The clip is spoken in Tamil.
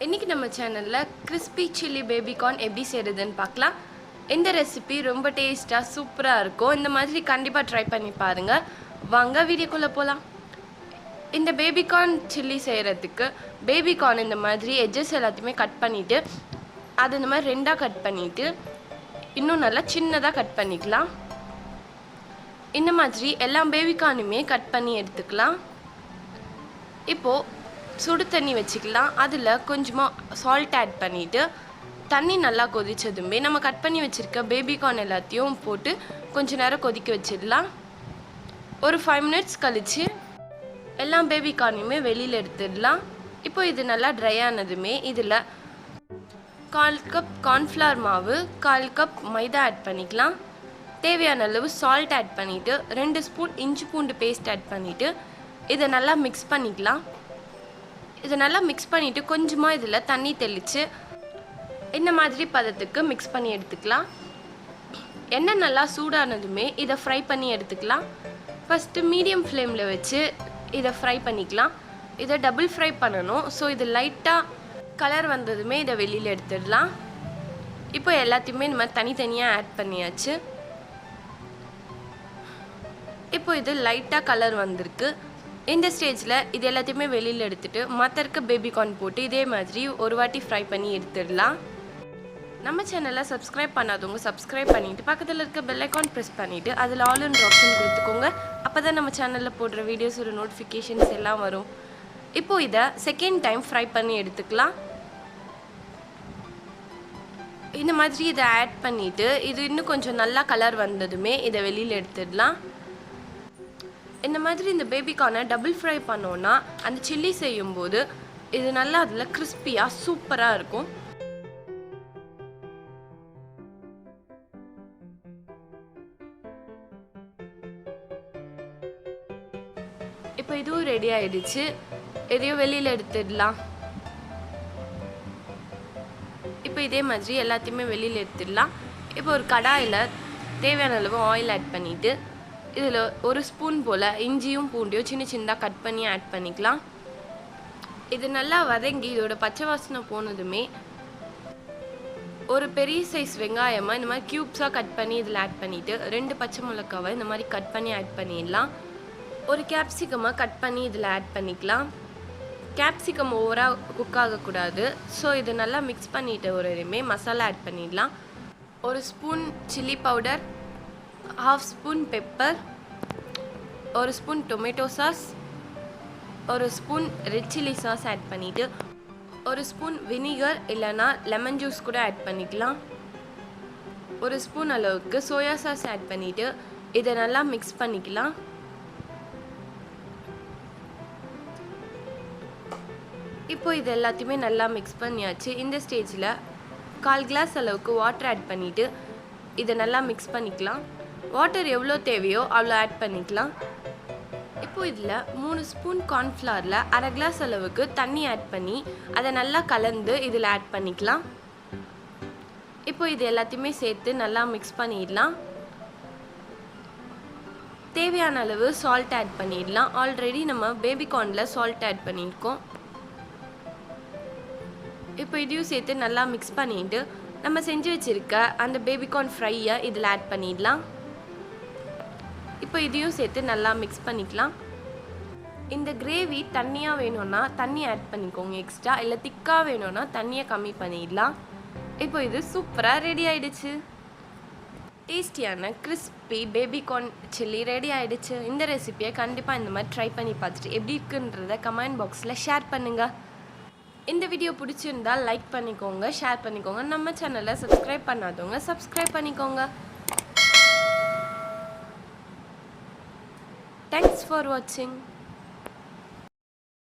இன்னைக்கு நம்ம சேனல்ல crispy chili baby corn எப்படி செய்யறதுன்னு பார்க்கலாம். இந்த ரெசிபி ரொம்ப டேஸ்டா சூப்பரா இருக்கும். இந்த மாதிரி கண்டிப்பா ட்ரை பண்ணி பாருங்க. வாங்க வீடியோக்குள்ள போலாம். இந்த பேபி கார்ன் சில்லி செய்யறதுக்கு பேபி கார்ன் இந்த மாதிரி எட்ஜஸ் எல்லாத்தையுமே கட் பண்ணிட்டு அது இந்த மாதிரி ரெண்டா கட் பண்ணிட்டு இன்னும் நல்லா சின்னதா கட் பண்ணிக்கலாம். இந்த மாதிரி எல்லா பேபி கார்னுமே கட் பண்ணி எடுத்துக்கலாம். இப்போ சுடு தண்ணி வச்சுக்கலாம். அதில் கொஞ்சமாக சால்ட் ஆட் பண்ணிவிட்டு தண்ணி நல்லா கொதிச்சதுமே நம்ம கட் பண்ணி வச்சுருக்க பேபி கார்ன் எல்லாத்தையும் போட்டு கொஞ்ச நேரம் கொதிக்க வச்சிடலாம். ஒரு 5 minutes கழித்து எல்லா பேபி கார்னையுமே வெளியில் எடுத்துடலாம். இப்போ இது நல்லா ட்ரை ஆனதுமே இதில் 1/4 கப் கார்ன்ஃப்ளவர் மாவு, 1/4 கப் மைதா ஆட் பண்ணிக்கலாம். தேவையான அளவு சால்ட் ஆட் பண்ணிவிட்டு 2 ஸ்பூன் இஞ்சி பூண்டு பேஸ்ட் ஆட் பண்ணிவிட்டு இதை நல்லா மிக்ஸ் பண்ணிக்கலாம். இதை நல்லா மிக்ஸ் பண்ணிவிட்டு கொஞ்சமாக இதில் தண்ணி தெளித்து இந்த மாதிரி பதத்துக்கு மிக்ஸ் பண்ணி எடுத்துக்கலாம். எண்ணெய் நல்லா சூடானதுமே இதை ஃப்ரை பண்ணி எடுத்துக்கலாம். ஃபஸ்ட்டு மீடியம் ஃப்ளேமில் வச்சு இதை ஃப்ரை பண்ணிக்கலாம். இதை டபுள் ஃப்ரை பண்ணணும். ஸோ இது லைட்டாக கலர் வந்ததுமே இதை வெளியில் எடுத்துடலாம். இப்போ எல்லாத்தையுமே இந்த மாதிரி தனித்தனியாக ஆட் பண்ணியாச்சு. இப்போ இது லைட்டாக கலர் வந்திருக்கு. இந்த ஸ்டேஜில் இது எல்லாத்தையுமே வெளியில் எடுத்துகிட்டு மற்ற இருக்க பேபி கார்ன் போட்டு இதே மாதிரி ஒரு வாட்டி ஃப்ரை பண்ணி எடுத்துடலாம். நம்ம சேனலை சப்ஸ்கிரைப் பண்ணாதவங்க சப்ஸ்கிரைப் பண்ணிவிட்டு பக்கத்தில் இருக்க பெல் ஐக்கான் ப்ரெஸ் பண்ணிவிட்டு அதில் ஆல்ன்ற ஆப்ஷன் கொடுத்துக்கோங்க. அப்போ தான் நம்ம சேனலில் போடுற வீடியோஸ் ஒரு நோட்டிஃபிகேஷன்ஸ் எல்லாம் வரும். இப்போது இதை செகண்ட் டைம் ஃப்ரை பண்ணி எடுத்துக்கலாம். இந்த மாதிரி இதை ஆட் பண்ணிவிட்டு இது இன்னும் கொஞ்சம் நல்லா கலர் வந்ததுமே இதை வெளியில் எடுத்துடலாம். இந்த மாதிரி இந்த பேபி கார்னை டபுள் ஃப்ரை பண்ணோன்னா அந்த சில்லி செய்யும்போது இது நல்லா அதில் கிறிஸ்பியாக சூப்பராக இருக்கும். இப்போ இதுவும் ரெடி ஆயிடுச்சு. இதையும் வெளியில் எடுத்துடலாம். இப்போ இதே மாதிரி எல்லாத்தையுமே வெளியில் எடுத்துடலாம். இப்போ ஒரு கடாயில் தேவையான அளவு ஆயில் ஆட் பண்ணிவிட்டு இதில் ஒரு ஸ்பூன் போல் இஞ்சியும் பூண்டியும் சின்ன சின்னதாக கட் பண்ணி ஆட் பண்ணிக்கலாம். இது நல்லா வதங்கி இதோட பச்சை வாசனை போனதுமே ஒரு பெரிய சைஸ் வெங்காயமாக இந்த மாதிரி க்யூப்ஸாக கட் பண்ணி இதில் ஆட் பண்ணிவிட்டு 2 பச்சை மிளகாவை இந்த மாதிரி கட் பண்ணி ஆட் பண்ணிடலாம். ஒரு கேப்சிகமாக கட் பண்ணி இதில் ஆட் பண்ணிக்கலாம். கேப்சிகம் ஓவராக குக் ஆகக்கூடாது. ஸோ இது நல்லா மிக்ஸ் பண்ணிவிட்டு ஒருமே மசாலா ஆட் பண்ணிடலாம். ஒரு spoon chilli powder, 1/2 spoon pepper, ஒரு ஸ்பூன் டொமேட்டோ சாஸ், ஒரு spoon red chilli sauce add பண்ணிவிட்டு ஒரு ஸ்பூன் வினிகர் இல்லைனா லெமன் ஜூஸ் கூட ஆட் பண்ணிக்கலாம். ஒரு ஸ்பூன் அளவுக்கு சோயா சாஸ் ஆட் பண்ணிவிட்டு இதை நல்லா மிக்ஸ் பண்ணிக்கலாம். இப்போ இது எல்லாத்தையுமே நல்லா மிக்ஸ் பண்ணியாச்சு. இந்த ஸ்டேஜில் 1/4 கிளாஸ் அளவுக்கு வாட்டர் ஆட் பண்ணிவிட்டு இதை நல்லா மிக்ஸ் பண்ணிக்கலாம். வாட்டர் எவ்வளோ தேவையோ அவ்வளோ ஆட் பண்ணிக்கலாம். இப்போ இதில் 3 ஸ்பூன் கார்ன்ஃப்ளவரில் 1/2 கிளாஸ் அளவுக்கு தண்ணி ஆட் பண்ணி அதை நல்லா கலந்து இதில் ஆட் பண்ணிக்கலாம். இப்போ இது எல்லாத்தையுமே சேர்த்து நல்லா மிக்ஸ் பண்ணிடலாம். தேவையான அளவு சால்ட் ஆட் பண்ணிடலாம். ஆல்ரெடி நம்ம பேபி கார்னில் சால்ட் ஆட் பண்ணியிருக்கோம். இப்போ இதையும் சேர்த்து நல்லா மிக்ஸ் பண்ணிட்டு நம்ம செஞ்சு வச்சுருக்க அந்த பேபி கார்ன் ஃப்ரையை இதில் ஆட் பண்ணிடலாம். இப்போ இதையும் சேர்த்து நல்லா மிக்ஸ் பண்ணிக்கலாம். இந்த கிரேவி தண்ணியாக வேணும்னா தண்ணி ஆட் பண்ணிக்கோங்க எக்ஸ்ட்ரா, இல்லை திக்காக வேணும்னா தண்ணியை கம்மி பண்ணிடலாம். இப்போ இது சூப்பராக ரெடி ஆகிடுச்சு. டேஸ்டியான crispy baby corn chilli ready ஆகிடுச்சு. இந்த ரெசிபியை கண்டிப்பாக இந்த மாதிரி ட்ரை பண்ணி பார்த்துட்டு எப்படி இருக்குன்றத கமெண்ட் பாக்ஸில் ஷேர் பண்ணுங்கள். இந்த வீடியோ பிடிச்சிருந்தால் லைக் பண்ணிக்கோங்க, ஷேர் பண்ணிக்கோங்க. நம்ம சேனலை சப்ஸ்கிரைப் பண்ணாதவங்க சப்ஸ்கிரைப் பண்ணிக்கோங்க. Thanks for watching.